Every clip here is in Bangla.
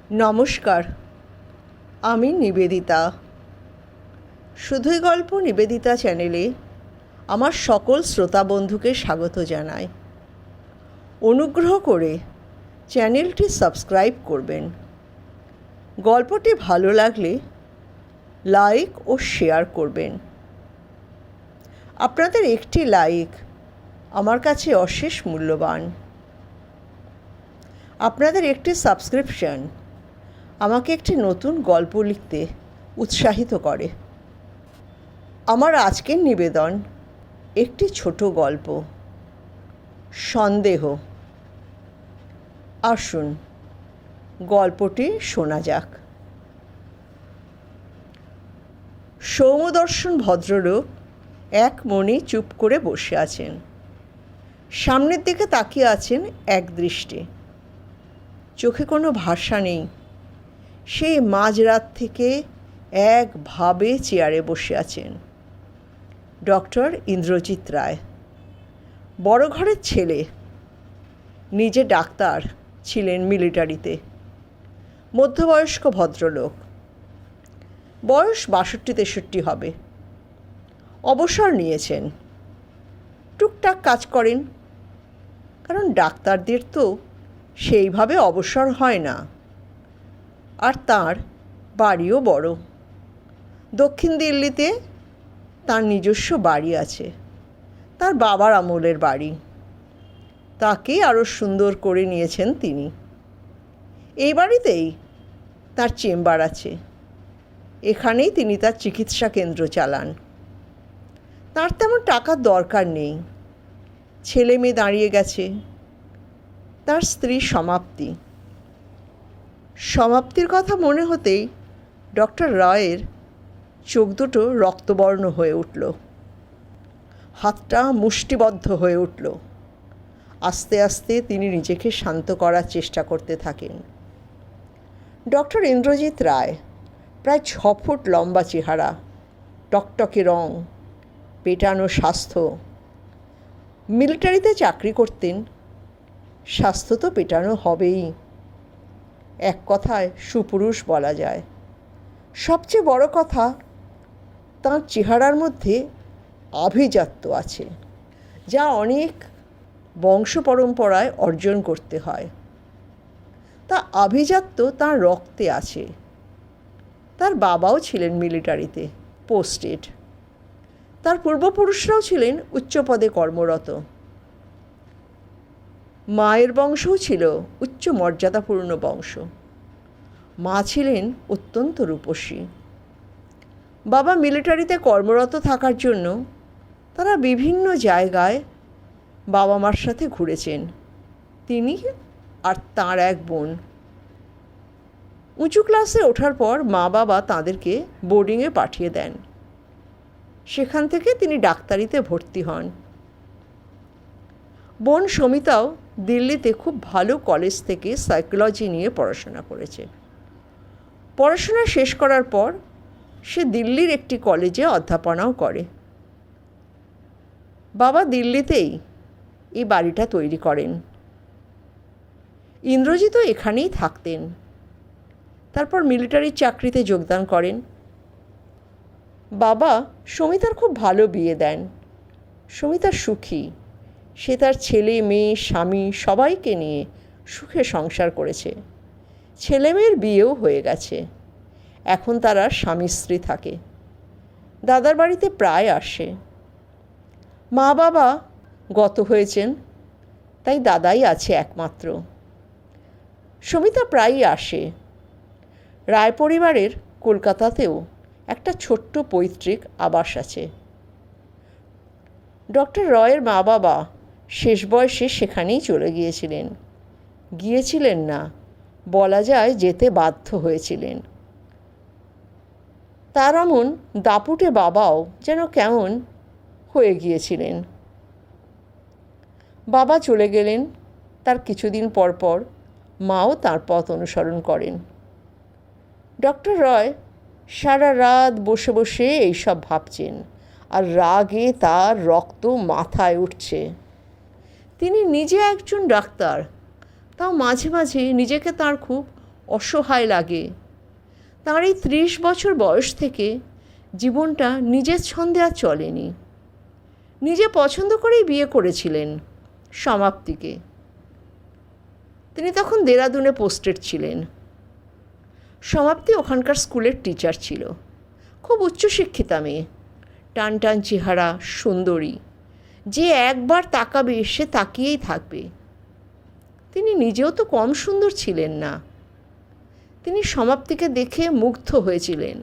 নমস্কার, আমি নিবেদিতা। শুধুই গল্প নিবেদিতা চ্যানেলে আমার সকল শ্রোতা বন্ধুকে স্বাগত জানাই। অনুগ্রহ করে চ্যানেলটি সাবস্ক্রাইব করবেন। গল্পটি ভালো লাগলে লাইক ও শেয়ার করবেন। আপনাদের একটি লাইক আমার কাছে অশেষ মূল্যবান। আপনাদের একটি সাবস্ক্রিপশন আমাকে একটি নতুন গল্প লিখতে উৎসাহিত করে। আমার আজকের নিবেদন একটি ছোট গল্প, সন্দেহ। আসুন গল্পটি শোনা যাক। সৌম্যদর্শন ভদ্রলোক এক মনে চুপ করে বসে আছেন। সামনের দিকে তাকিয়ে আছেন এক দৃষ্টে। চোখে কোনো ভাষা নেই। সেই মাঝরাত থেকে একভাবে চেয়ারে বসে আছেন। ডক্টর ইন্দ্রজিৎ রায়, বড় ঘরের ছেলে, নিজে ডাক্তার, ছিলেন মিলিটারিতে। মধ্যবয়স্ক ভদ্রলোক, বয়স 62-63 হবে। অবসর নিয়েছেন, টুকটাক কাজ করেন, কারণ ডাক্তারদের তো সেইভাবে অবসর হয় না। আর তাঁর বাড়িও বড়। দক্ষিণ দিল্লিতে তার নিজস্ব বাড়ি আছে, তার বাবার আমলের বাড়ি। তাকেই আরও সুন্দর করে নিয়েছেন তিনি। এই বাড়িতেই তার চেম্বার আছে। এখানেই তিনি তার চিকিৎসা কেন্দ্র চালান। তার তেমন টাকার দরকার নেই। ছেলে মেয়ে দাঁড়িয়ে গেছে। তার স্ত্রী সমাপ্তির কথা মনে হতেই ডক্টর রায়ের চোখ দুটো রক্তবর্ণ হয়ে উঠল। হাতটা মুষ্টিবদ্ধ হয়ে উঠল। আস্তে আস্তে তিনি নিজেকে শান্ত করার চেষ্টা করতে থাকেন। ডক্টর ইন্দ্রজিৎ রায় প্রায় 6 ফুট লম্বা চেহারা, টকটকে রং, পেটানো স্বাস্থ্য। মিলিটারিতে চাকরি করতেন, স্বাস্থ্য তো পেটানো হবেই। এক কথায় সুপুরুষ বলা যায়। সবচেয়ে বড় কথা, তাঁর চেহারার মধ্যে আভিজাত্য আছে, যা অনেক বংশ পরম্পরায় অর্জন করতে হয়। তা আভিজাত্য তাঁর রক্তে আছে। তার বাবাও ছিলেন মিলিটারিতে পোস্টেড। তার পূর্বপুরুষরাও ছিলেন উচ্চ পদে কর্মরত। মায়ের বংশও ছিল উচ্চ মর্যাদাপূর্ণ বংশ। মা ছিলেন অত্যন্ত রূপসী। বাবা মিলিটারিতে কর্মরত থাকার জন্য তারা বিভিন্ন জায়গায় বাবা মার সাথে ঘুরেছেন। তিনি আর তাঁর এক বোন। উঁচু ক্লাসে ওঠার পর মা বাবা তাঁদেরকে বোর্ডিংয়ে পাঠিয়ে দেন। সেখান থেকে তিনি ডাক্তারিতে ভর্তি হন। বোন সমিতাও দিল্লিতে খুব ভালো কলেজ থেকে সাইকোলজি নিয়ে পড়াশোনা করেছে। পড়াশোনা শেষ করার পর সে দিল্লির একটি কলেজে অধ্যাপনাও করে। বাবা দিল্লিতেই এই বাড়িটা তৈরি করেন। ইন্দ্রজিৎও এখানেই থাকতেন। তারপর মিলিটারির চাকরিতে যোগদান করেন। বাবা সমিতার খুব ভালো বিয়ে দেন। সমিতা সুখী। সে তার ছেলে মেয়ে স্বামী সবাইকে নিয়ে সুখে সংসার করেছে। ছেলে মেয়ের বিয়েও হয়ে গেছে। এখন তারা স্বামী স্ত্রী থাকে। দাদার বাড়িতে প্রায় আসে। মা বাবা গত হয়েছেন, তাই দাদাই আছে একমাত্র। সমিতা প্রায়ই আসে। রায় পরিবারের কলকাতাতেও একটা ছোট্ট পৈতৃক আবাস আছে। ডক্টর রয়ের মা বাবা শেষ বয়সে সেখানেই চলে গিয়েছিলেন না, বলা যায় যেতে বাধ্য হয়েছিলেন। তার এমন দাপুটে বাবাও যেন কেমন হয়ে গিয়েছিলেন। বাবা চলে গেলেন। তার কিছুদিন পর পর মাও তাঁর পথ অনুসরণ করেন। ডক্টর রয় সারা রাত বসে বসে এইসব ভাবছেন, আর রাগে তার রক্ত মাথায় উঠছে। তিনি নিজে একজন ডাক্তার, তাও মাঝে মাঝে নিজেকে তার খুব অসহায় লাগে। তাঁর এই 30 বছর বয়স থেকে জীবনটা নিজের ছন্দে আর চলেনি। নিজে পছন্দ করেই বিয়ে করেছিলেন সমাপ্তিকে। তিনি তখন দেরাদুনে পোস্টেড ছিলেন। সমাপ্তি ওখানকার স্কুলের টিচার ছিল। খুব উচ্চশিক্ষিতা মেয়ে, টান টান চেহারা, সুন্দরী। যে একবার তাকাবে সে তাকিয়েই থাকবে। তিনি নিজেও তো কম সুন্দর ছিলেন না। তিনি সমাপ্তিকে দেখে মুগ্ধ হয়েছিলেন।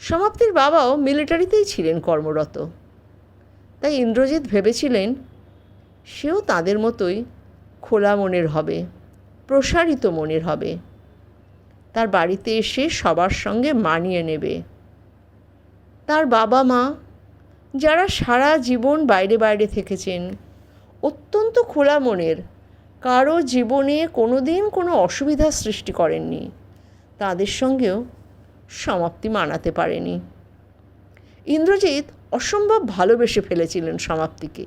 সমাপ্তির বাবাও মিলিটারিতেই ছিলেন কর্মরত। তাই ইন্দ্রজিৎ ভেবেছিলেন সেও তাদের মতোই খোলা মনের হবে, প্রসারিত মনের হবে। তার বাড়িতে এসে সবার সঙ্গে মানিয়ে নেবে। তার বাবা মা, যারা সারা জীবন বাইরে বাইরে থেকেছেন, অত্যন্ত খোলা মনের, কারো জীবনে কোনো দিন কোনো অসুবিধা সৃষ্টি করেননি, তাদের সঙ্গেও সমাপ্তি মানাতে পারেনি। ইন্দ্রজিৎ অসম্ভব ভালোবেসে ফেলেছিলেন সমাপ্তিকে।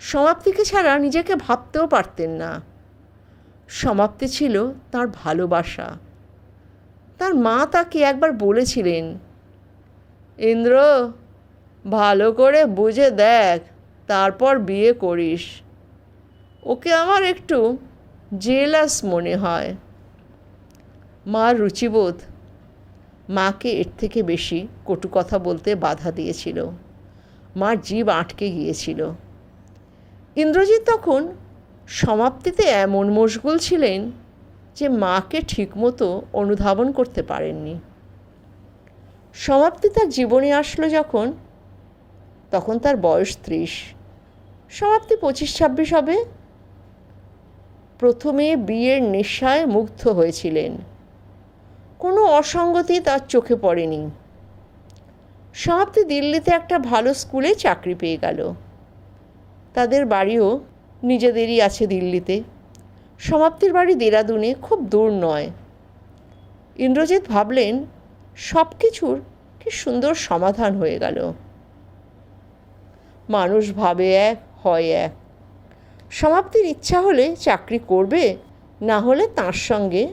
সমাপ্তিকে ছাড়া নিজেকে ভাবতেও পারতেন না। সমাপ্তি ছিল তার ভালোবাসা। তার মা তাকে একবার বলেছিলেন, ইন্দ্র, ভালো করে বুঝে দেখ, তারপর বিয়ে করিস। ওকে আমার একটু জেলাস মনে হয়। মার রুচিবোধ মাকে এর থেকে বেশি কটু কথা বলতে বাধা দিয়েছিল। মার জিভ আটকে গিয়েছিল। ইন্দ্রজিৎ তখন সমাপ্তিতে এমন মশগুল ছিলেন যে মাকে ঠিকমতো অনুধাবন করতে পারেননি। সমাপ্তি তার জীবনে আসলো যখন, তখন তার বয়স 30। সমাপ্তি 25-26 হবে। প্রথমে বিয়ের নেশায় মুগ্ধ হয়েছিলেন। কোনো অসঙ্গতি তার চোখে পড়েনি। সমাপ্তি দিল্লিতে একটা ভালো স্কুলে চাকরি পেয়ে গেল। তাদের বাড়িও নিজেদেরই আছে দিল্লিতে। সমাপ্তির বাড়ি দেরাদুনে, খুব দূর নয়। ইন্দ্রজিৎ ভাবলেন সব কিছুর কি সুন্দর সমাধান হয়ে গেল। মানুষ ভাবে এক, হয় এক। সমাপ্তির ইচ্ছা হলে চাকরি করবে, না হলে তার সঙ্গে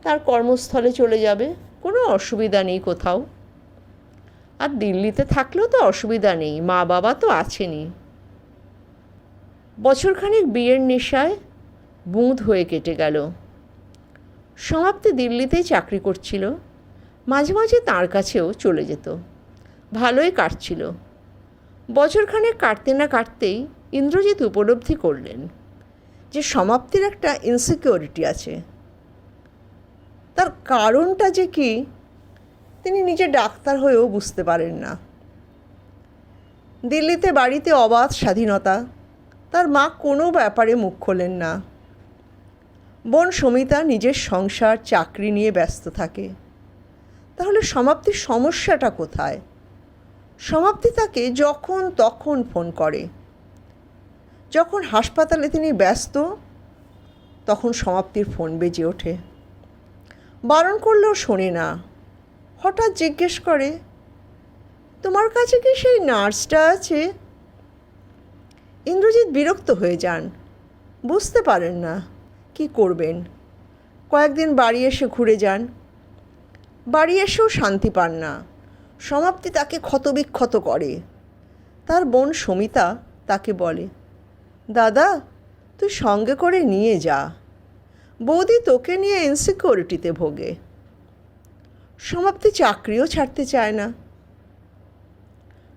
তার কর্মস্থলে চলে যাবে, কোনো অসুবিধা নেই কোথাও। আর দিল্লিতে থাকলেও তো অসুবিধা নেই, মা বাবা তো আছেনই। বছরখানেক বিয়ের নেশায় বুঁদ হয়ে কেটে গেল। সমাপ্তি দিল্লিতেই চাকরি করছিল। মাঝে মাঝে তার কাছেও চলে যেত। ভালোই কাটছিল। বছরখানেক কাটতে না কাটতেই ইন্দ্রজিৎ উপলব্ধি করলেন যে সমাপ্তির একটা ইনসিকিউরিটি আছে। তার কারণটা যে কি তিনি নিজে ডাক্তার হয়েও বুঝতে পারেন না। দিল্লিতে বাড়িতে অবাধ স্বাধীনতা। তার মা কোনো ব্যাপারে মুখ খোলেন না। বোন সমিতা নিজের সংসার, চাকরি নিয়ে ব্যস্ত থাকে। তাহলে সমাপ্তির সমস্যাটা কোথায়? সমাপ্তি তাকে যখন তখন ফোন করে। যখন হাসপাতালে তিনি ব্যস্ত, তখন সমাপ্তির ফোন বেজে ওঠে। বারণ করলেও শোনে না। হঠাৎ জিজ্ঞেস করে, তোমার কাছে কি সেই নার্সটা আছে? ইন্দ্রজিৎ বিরক্ত হয়ে যান। বুঝতে পারেন না কি করবেন। কয়েকদিন বাড়ি এসে ঘুরে যান। বাড়ি এসেও শান্তি পান না। সমাপ্তি তাকে ক্ষতবিক্ষত করে। তার বোন সমিতা তাকে বলে, দাদা, তুই সঙ্গে করে নিয়ে যা। বৌদি তোকে নিয়ে ইনসিকিউরিটিতে ভোগে। সমাপ্তি চাকরিও ছাড়তে চায় না।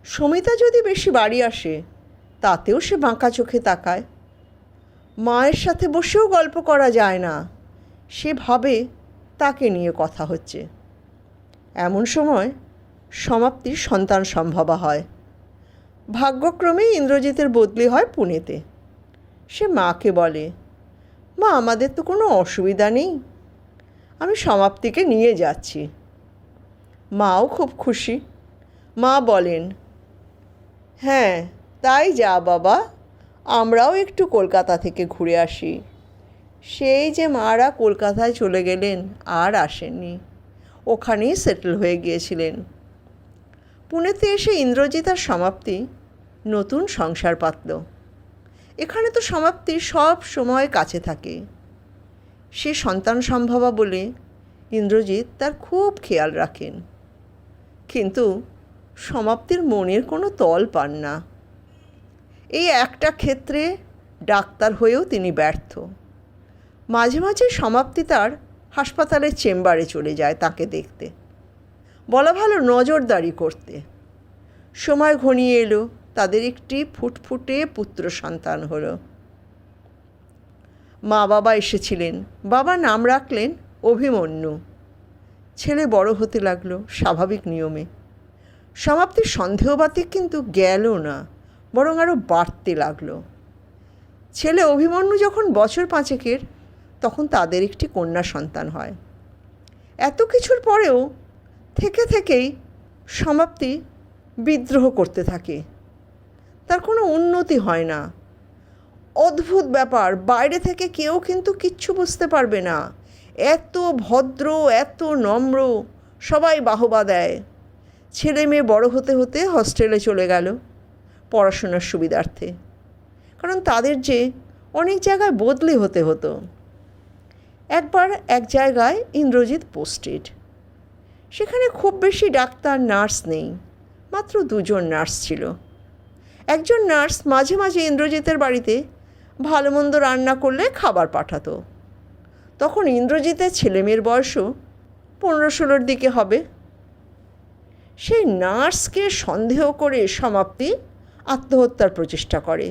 সমিতা যদি বেশি বাড়ি আসে, তাতেও সে বাঁকা চোখে তাকায়। মায়ের সাথে বসেও গল্প করা যায় না। সে ভাবে তাকে নিয়ে কথা হচ্ছে। এমন সময় সমাপ্তির সন্তান সম্ভবা হয়। ভাগ্যক্রমে ইন্দ্রজিতের বদলি হয় পুনেতে। সে মাকে বলে, মা, আমাদের তো কোনো অসুবিধা নেই, আমি সমাপ্তিকে নিয়ে যাচ্ছি। মাও খুব খুশি। মা বলেন, হ্যাঁ তাই যা বাবা, আমরাও একটু কলকাতা থেকে ঘুরে আসি। সেই যে মারা কলকাতায় চলে গেলেন, আর আসেননি। ওখানেই সেটেল হয়ে গিয়েছিলেন। পুনেতে এসে ইন্দ্রজিৎ আর সমাপ্তি নতুন সংসার পাতল। এখানে তো সমাপ্তি সব সময় কাছে থাকে। সে সন্তান সম্ভবা বলে ইন্দ্রজিৎ তার খুব খেয়াল রাখেন, কিন্তু সমাপ্তির মনের কোনো তল পান না। এই একটা ক্ষেত্রে ডাক্তার হয়েও তিনি ব্যর্থ। মাঝে মাঝে সমাপ্তি তার হাসপাতালের চেম্বারে চলে যায় তাকে দেখতে, বলা ভালো নজরদারি করতে। সময় ঘনিয়ে এলো, তাদের একটি ফুটফুটে পুত্র সন্তান হলো। মা বাবা এসেছিলেন, বাবা নাম রাখলেন অভিমন্যু। ছেলে বড় হতে লাগলো স্বাভাবিক নিয়মে। সমাপ্তির সন্দেহবাতিক কিন্তু গেল না, বরং আরও বাড়তে লাগলো। ছেলে অভিমন্যু যখন বছর 5 তখন তাদের একটি কন্যা সন্তান হয়। এত কিছুর পরেও থেকেই সমাপ্তি বিদ্রোহ করতে থাকে। তার কোনো উন্নতি হয় না। অদ্ভুত ব্যাপার, বাইরে থেকে কেউ কিন্তু কিচ্ছু বুঝতে পারবে না। এত ভদ্র, এত নম্র, সবাই বাহবা দেয়। ছেলে মেয়ে বড় হতে হতে হস্টেলে চলে গেল পড়াশোনার সুবিধার্থে, কারণ তাদের যে অনেক জায়গায় বদলি হতে হতো। একবার এক জায়গায় ইন্দ্রজিৎ পোস্টেড। সেখানে খুব বেশি ডাক্তার নার্স নেই, মাত্র 2জন নার্স ছিল। একজন নার্স মাঝে মাঝে ইন্দ্রজিতের বাড়িতে ভালো মন্দ রান্না করলে খাবার পাঠাতো। তখন ইন্দ্রজিতের ছেলেমেয়ের বয়সও 15-16 দিকে হবে। সেই নার্সকে সন্দেহ করে সমাপ্তি আত্মহত্যার প্রচেষ্টা করে।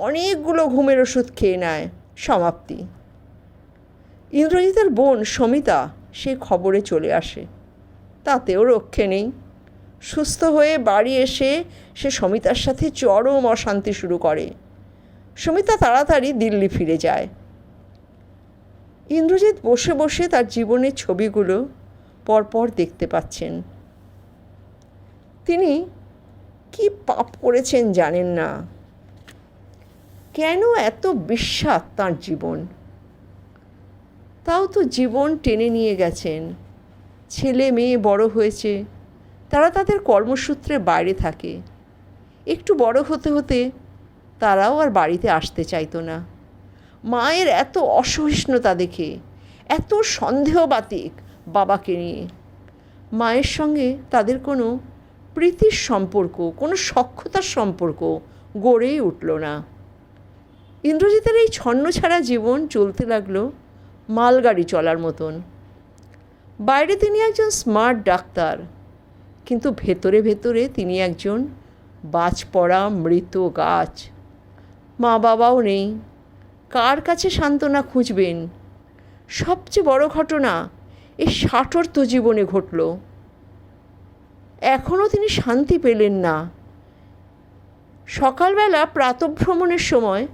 অনেকগুলো ঘুমের ওষুধ খেয়ে নেয় সমাপ্তি। ইন্দ্রজিতের বোন সমিতা সে খবরে চলে আসে, তাতেও রক্ষে নেই। সুস্থ হয়ে বাড়ি এসে সে সমিতার সাথে চরম অশান্তি শুরু করে। সমিতা তাড়াতাড়ি দিল্লি ফিরে যায়। ইন্দ্রজিৎ বসে বসে তার জীবনের ছবিগুলো পরপর দেখতে পাচ্ছেন। তিনি কি পাপ করেছেন জানেন না। কেন এত বিস্বাদ তাঁর জীবন? তাও তো জীবন টেনে নিয়ে গেছেন। ছেলে মেয়ে বড় হয়েছে, তারা তাদের কর্মসূত্রে বাইরে থাকে। একটু বড় হতে হতে তারাও আর বাড়িতে আসতে চাইতো না। মায়ের এত অসহিষ্ণুতা দেখে, এত সন্দেহবাতিক বাবাকে নিয়ে, মায়ের সঙ্গে তাদের কোনো প্রীতির সম্পর্ক, কোনো সখ্যতার সম্পর্ক গড়েই উঠল না। ইন্দ্রজিতের এই ছন্নছাড়া জীবন চলতে লাগলো মালগাড়ি চলার মতন। বাইরে তিনি একজন স্মার্ট ডাক্তার, কিন্তু ভেতরে ভেতরে তিনি একজন বাজ পড়া মৃত গাছ। মা বাবাও নেই, কার কাছে সান্ত্বনা খুঁজবেন? সবচেয়ে বড় ঘটনা এই 60 জীবনে ঘটল। এখনও তিনি শান্তি পেলেন না। সকালবেলা প্রাতঃভ্রমণের সময়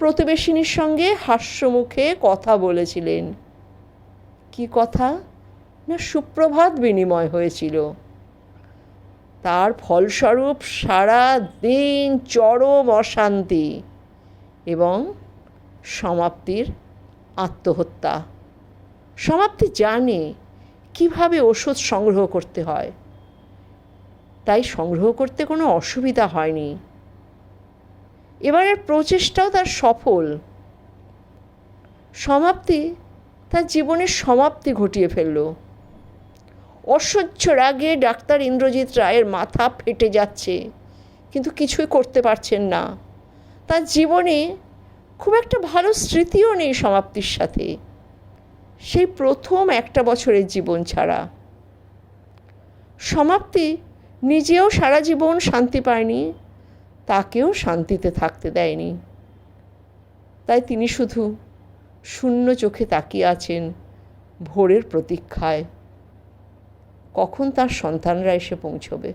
প্রতিবেশিনীর সঙ্গে হাস্যমুখে কথা বলেছিলেন। কি কথা? না, সুপ্রভাত বিনিময় হয়েছিল। তার ফলস্বরূপ সারা দিন চরম অশান্তি এবং সমাপ্তির আত্মহত্যা। সমাপ্তি জানে কিভাবে ওষুধ সংগ্রহ করতে হয়, তাই সংগ্রহ করতে কোনো অসুবিধা হয়নি। এবারের প্রচেষ্টাও তার সফল। সমাপ্তি তার জীবনের সমাপ্তি ঘটিয়ে ফেলল। অসহ্য রাগে ডাক্তার ইন্দ্রজিৎ রায়ের মাথা ফেটে যাচ্ছে, কিন্তু কিছুই করতে পারছেন না। তার জীবনে খুব একটা ভালো স্মৃতিও নেই সমাপ্তির সাথে, সেই প্রথম 1 বছরের জীবন ছাড়া। সমাপ্তি নিজেও সারা জীবন শান্তি পায়নি, তাকেও শান্তিতে থাকতে দেয়নি। তাই তিনি শুধু শূন্য চোখে তাকিয়ে আছেন ভোরের প্রতীক্ষায়, কখন তার সন্তানরা এসে পৌঁছবে।